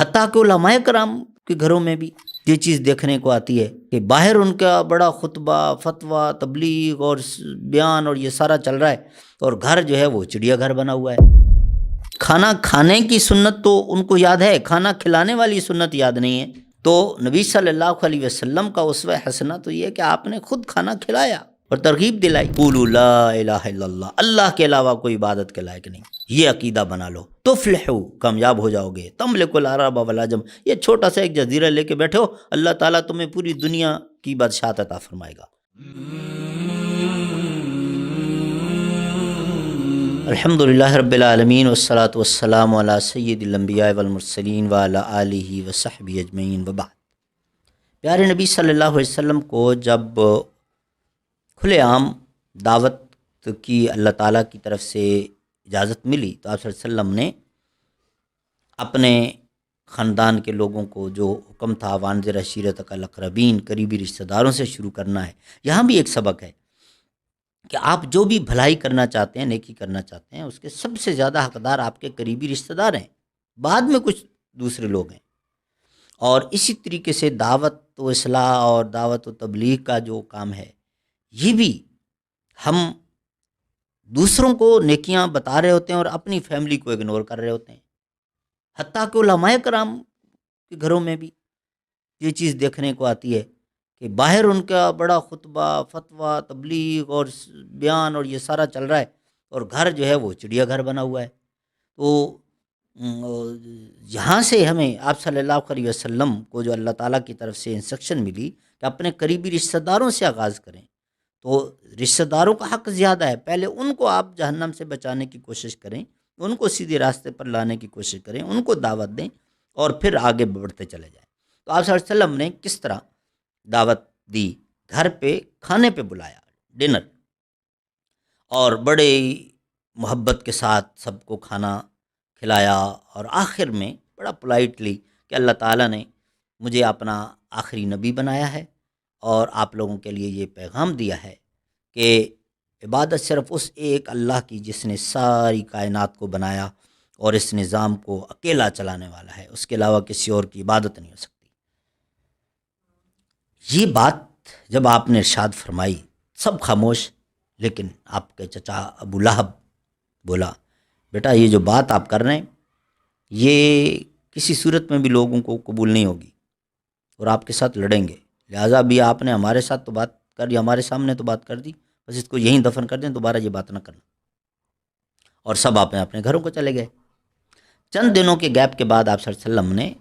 حتیٰ کہ علماء کرام کے گھروں میں بھی یہ چیز دیکھنے کو آتی ہے کہ باہر ان کا بڑا خطبہ فتویٰ تبلیغ اور بیان اور یہ سارا چل رہا ہے، اور گھر جو ہے وہ چڑیا گھر بنا ہوا ہے۔ کھانا کھانے کی سنت تو ان کو یاد ہے، کھانا کھلانے والی سنت یاد نہیں ہے۔ تو نبی صلی اللہ علیہ وسلم کا اسوہ حسنہ تو یہ ہے کہ آپ نے خود کھانا کھلایا اور ترغیب دلائی، قولوا لا الہ الا اللہ، اللہ کے علاوہ کوئی عبادت کے لائق نہیں، یہ عقیدہ بنا لو، تفلحوا، کامیاب ہو جاؤ گے، تملکوا العرب والعجم، یہ چھوٹا سا ایک جزیرہ لے کے بیٹھے ہو، اللہ تعالیٰ تمہیں پوری دنیا کی بادشاہت عطا فرمائے گا۔ الحمدللہ رب العالمین والصلاة والسلام علی سید الانبیاء والمرسلین وعلی آلہ وصحبہ اجمعین وبعد۔ پیارے نبی صلی اللہ علیہ وسلم کو جب کھلے عام دعوت کی اللہ تعالیٰ کی طرف سے اجازت ملی تو آپ صلی اللہ علیہ وسلم نے اپنے خاندان کے لوگوں کو جو حکم تھا وانذر عشیرتک الاقربین، قریبی رشتہ داروں سے شروع کرنا ہے۔ یہاں بھی ایک سبق ہے کہ آپ جو بھی بھلائی کرنا چاہتے ہیں، نیکی کرنا چاہتے ہیں، اس کے سب سے زیادہ حقدار آپ کے قریبی رشتہ دار ہیں، بعد میں کچھ دوسرے لوگ ہیں۔ اور اسی طریقے سے دعوت و اصلاح اور دعوت و تبلیغ کا جو کام ہے، یہ بھی ہم دوسروں کو نیکیاں بتا رہے ہوتے ہیں اور اپنی فیملی کو اگنور کر رہے ہوتے ہیں۔ حتیٰ کہ علماء کرام کے گھروں میں بھی یہ چیز دیکھنے کو آتی ہے کہ باہر ان کا بڑا خطبہ فتویٰ تبلیغ اور بیان اور یہ سارا چل رہا ہے، اور گھر جو ہے وہ چڑیا گھر بنا ہوا ہے۔ تو یہاں سے ہمیں آپ صلی اللہ علیہ وسلم کو جو اللہ تعالیٰ کی طرف سے انسٹرکشن ملی کہ اپنے قریبی رشتہ داروں سے آغاز کریں، تو رشتہ داروں کا حق زیادہ ہے، پہلے ان کو آپ جہنم سے بچانے کی کوشش کریں، ان کو سیدھے راستے پر لانے کی کوشش کریں، ان کو دعوت دیں اور پھر آگے بڑھتے چلے جائیں۔ تو آپ صلی اللہ علیہ وسلم نے کس طرح دعوت دی، گھر پہ کھانے پہ بلایا، ڈنر، اور بڑے محبت کے ساتھ سب کو کھانا کھلایا، اور آخر میں بڑا پولائٹلی کہ اللہ تعالیٰ نے مجھے اپنا آخری نبی بنایا ہے اور آپ لوگوں کے لیے یہ پیغام دیا ہے کہ عبادت صرف اس ایک اللہ کی جس نے ساری کائنات کو بنایا اور اس نظام کو اکیلا چلانے والا ہے، اس کے علاوہ کسی اور کی عبادت نہیں ہو سکتی۔ یہ بات جب آپ نے ارشاد فرمائی سب خاموش، لیکن آپ کے چچا ابو لہب بولا، بیٹا یہ جو بات آپ کر رہے ہیں یہ کسی صورت میں بھی لوگوں کو قبول نہیں ہوگی اور آپ کے ساتھ لڑیں گے، لہٰذا بھی آپ نے ہمارے ساتھ تو بات کر دی، ہمارے سامنے تو بات کر دی، بس اس کو یہیں دفن کر دیں، دوبارہ یہ بات نہ کرنا۔ اور سب آپ اپنے گھروں کو چلے گئے۔ چند دنوں کے گیپ کے بعد آپ صلی اللہ علیہ وسلم نے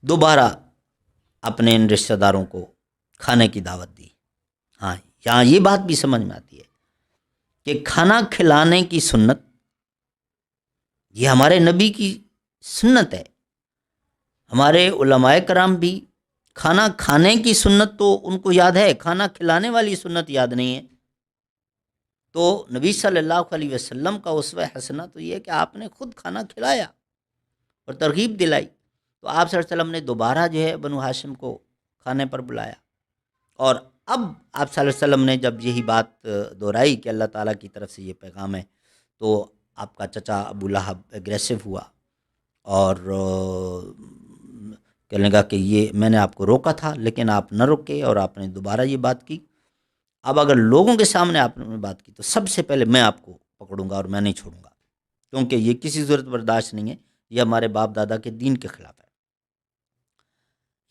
دوبارہ اپنے ان رشتہ داروں کو کھانے کی دعوت دی۔ ہاں، یہاں یہ بات بھی سمجھ میں آتی ہے کہ کھانا کھلانے کی سنت یہ ہمارے نبی کی سنت ہے۔ ہمارے علماء کرام بھی کھانا کھانے کی سنت تو ان کو یاد ہے، کھانا کھلانے والی سنت یاد نہیں ہے۔ تو نبی صلی اللہ علیہ وسلم کا اسوہ حسنہ تو یہ ہے کہ آپ نے خود کھانا کھلایا اور ترغیب دلائی۔ تو آپ صلی اللہ علیہ وسلم نے دوبارہ جو ہے بنو ہاشم کو کھانے پر بلایا، اور اب آپ صلی اللہ علیہ وسلم نے جب یہی بات دہرائی کہ اللہ تعالیٰ کی طرف سے یہ پیغام ہے، تو آپ کا چچا ابو لہب اگریسو ہوا اور کہنے لگا کہ یہ میں نے آپ کو روکا تھا لیکن آپ نہ رکے اور آپ نے دوبارہ یہ بات کی۔ اب اگر لوگوں کے سامنے آپ نے بات کی تو سب سے پہلے میں آپ کو پکڑوں گا اور میں نہیں چھوڑوں گا، کیونکہ یہ کسی صورت برداشت نہیں ہے، یہ ہمارے باپ دادا کے دین کے خلاف ہے۔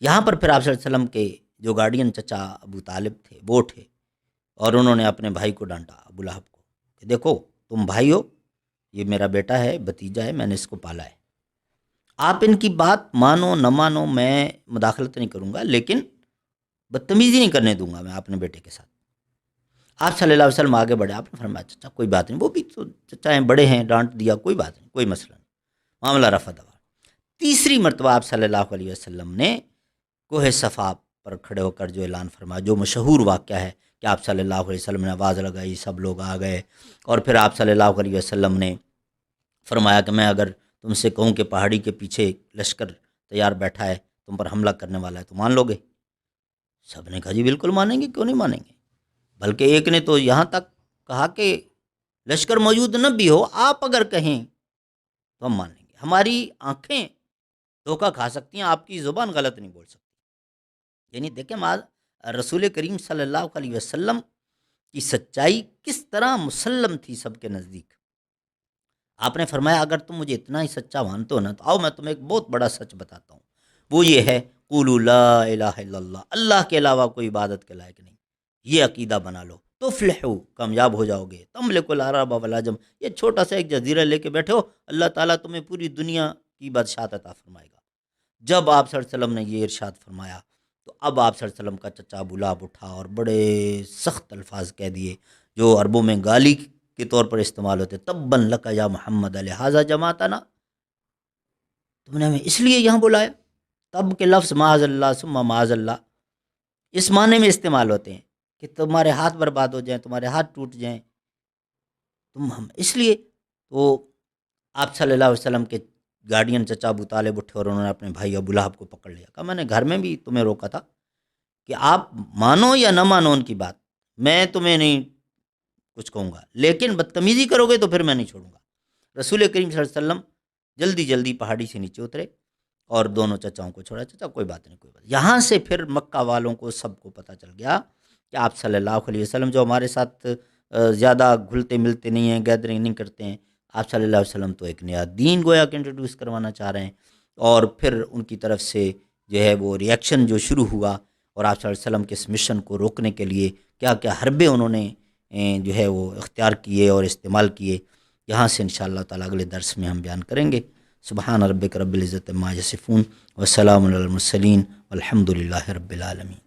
یہاں پر پھر آپ صلی اللہ علیہ وسلم کے جو گارڈین چچا ابو طالب تھے وہ تھے، اور انہوں نے اپنے بھائی کو ڈانٹا، ابو لہب کو، کہ دیکھو تم بھائی ہو، یہ میرا بیٹا ہے، بھتیجا ہے، میں نے اس کو پالا ہے، آپ ان کی بات مانو نہ مانو میں مداخلت نہیں کروں گا، لیکن بدتمیزی نہیں کرنے دوں گا میں اپنے بیٹے کے ساتھ۔ آپ صلی اللہ علیہ وسلم آگے بڑھے، آپ نے فرمایا چچا کوئی بات نہیں، وہ بھی تو چچا ہیں، بڑے ہیں، ڈانٹ دیا، کوئی بات نہیں، کوئی مسئلہ نہیں، معاملہ رفع دفع۔ تیسری مرتبہ آپ صلی اللہ علیہ وسلم نے کوہ صفا پر کھڑے ہو کر جو اعلان فرمایا، جو مشہور واقعہ ہے کہ آپ صلی اللہ علیہ وسلم نے آواز لگائی، سب لوگ آ گئے، اور پھر آپ صلی اللہ علیہ وسلم نے فرمایا کہ میں اگر تم سے کہوں کہ پہاڑی کے پیچھے لشکر تیار بیٹھا ہے، تم پر حملہ کرنے والا ہے، تو مان لو گے؟ سب نے کہا جی بالکل مانیں گے، کیوں نہیں مانیں گے؟ بلکہ ایک نے تو یہاں تک کہا کہ لشکر موجود نہ بھی ہو، آپ اگر کہیں تو ہم مان لیں گے، ہماری آنکھیں دھوکہ کھا سکتی ہیں، آپ کی زبان غلط نہیں بول سکتی۔ یعنی دیکھیں رسول کریم صلی اللہ علیہ وسلم کی سچائی کس طرح مسلم تھی سب کے نزدیک۔ آپ نے فرمایا اگر تم مجھے اتنا ہی سچا مانتے ہو نا تو آؤ میں تمہیں ایک بہت بڑا سچ بتاتا ہوں، وہ یہ ہے قولوا لا الہ الا اللہ، اللہ کے علاوہ کوئی عبادت کے لائق نہیں، یہ عقیدہ بنا لو تفلحوا، کامیاب ہو جاؤ گے، تملک العرب والعجم، یہ چھوٹا سا ایک جزیرہ لے کے بیٹھے ہو، اللہ تعالیٰ تمہیں پوری دنیا کی بادشاہت عطا فرمائے گا۔ جب آپ صلی اللہ علیہ وسلم نے یہ ارشاد فرمایا تو اب آپ صلی اللہ علیہ وسلم کا چچا ابو لہب اٹھا اور بڑے سخت الفاظ کہہ دیے جو عربوں میں گالی کے طور پر استعمال ہوتے، تبا لک یا محمد لہذا جماعتنا، تم نے ہمیں اس لیے یہاں بلایا۔ تب کے لفظ معاذ اللہ ثم معاذ اللہ اس معنی میں استعمال ہوتے ہیں کہ تمہارے ہاتھ برباد ہو جائیں، تمہارے ہاتھ ٹوٹ جائیں، تم ہم اس لیے۔ تو آپ صلی اللہ علیہ وسلم کے گارڈین چچا ابو طالب اٹھے اور انہوں نے اپنے بھائی ابو لہب کو پکڑ لیا، کہا میں نے گھر میں بھی تمہیں روکا تھا کہ آپ مانو یا نہ مانو ان کی بات، میں تمہیں نہیں کچھ کہوں گا، لیکن بدتمیزی کرو گے تو پھر میں نہیں چھوڑوں گا۔ رسول کریم صلی اللہ علیہ وسلم جلدی جلدی پہاڑی سے نیچے اترے اور دونوں چچاؤں کو چھوڑا، چچا کوئی بات نہیں کوئی بات۔ یہاں سے پھر مکہ والوں کو سب کو پتہ چل گیا کہ آپ صلی اللہ علیہ وسلم جو ہمارے ساتھ زیادہ گھلتے ملتے نہیں ہیں، گیدرنگ نہیں کرتے ہیں، آپ صلی اللہ علیہ وسلم تو ایک نیا دین گویا کہ انٹروڈیوس کروانا چاہ رہے ہیں۔ اور پھر ان کی طرف سے جو ہے وہ ریئیکشن جو شروع ہوا، اور آپ صلی اللہ علیہ وسلم کے اس مشن کو روکنے کے لیے کیا کیا حربے انہوں نے جو ہے وہ اختیار کیے اور استعمال کیے، یہاں سے انشاءاللہ تعالیٰ اگلے درس میں ہم بیان کریں گے۔ سبحان ربک رب العزت عما یصفون وسلام علی المرسلین والحمد للہ رب العالمین۔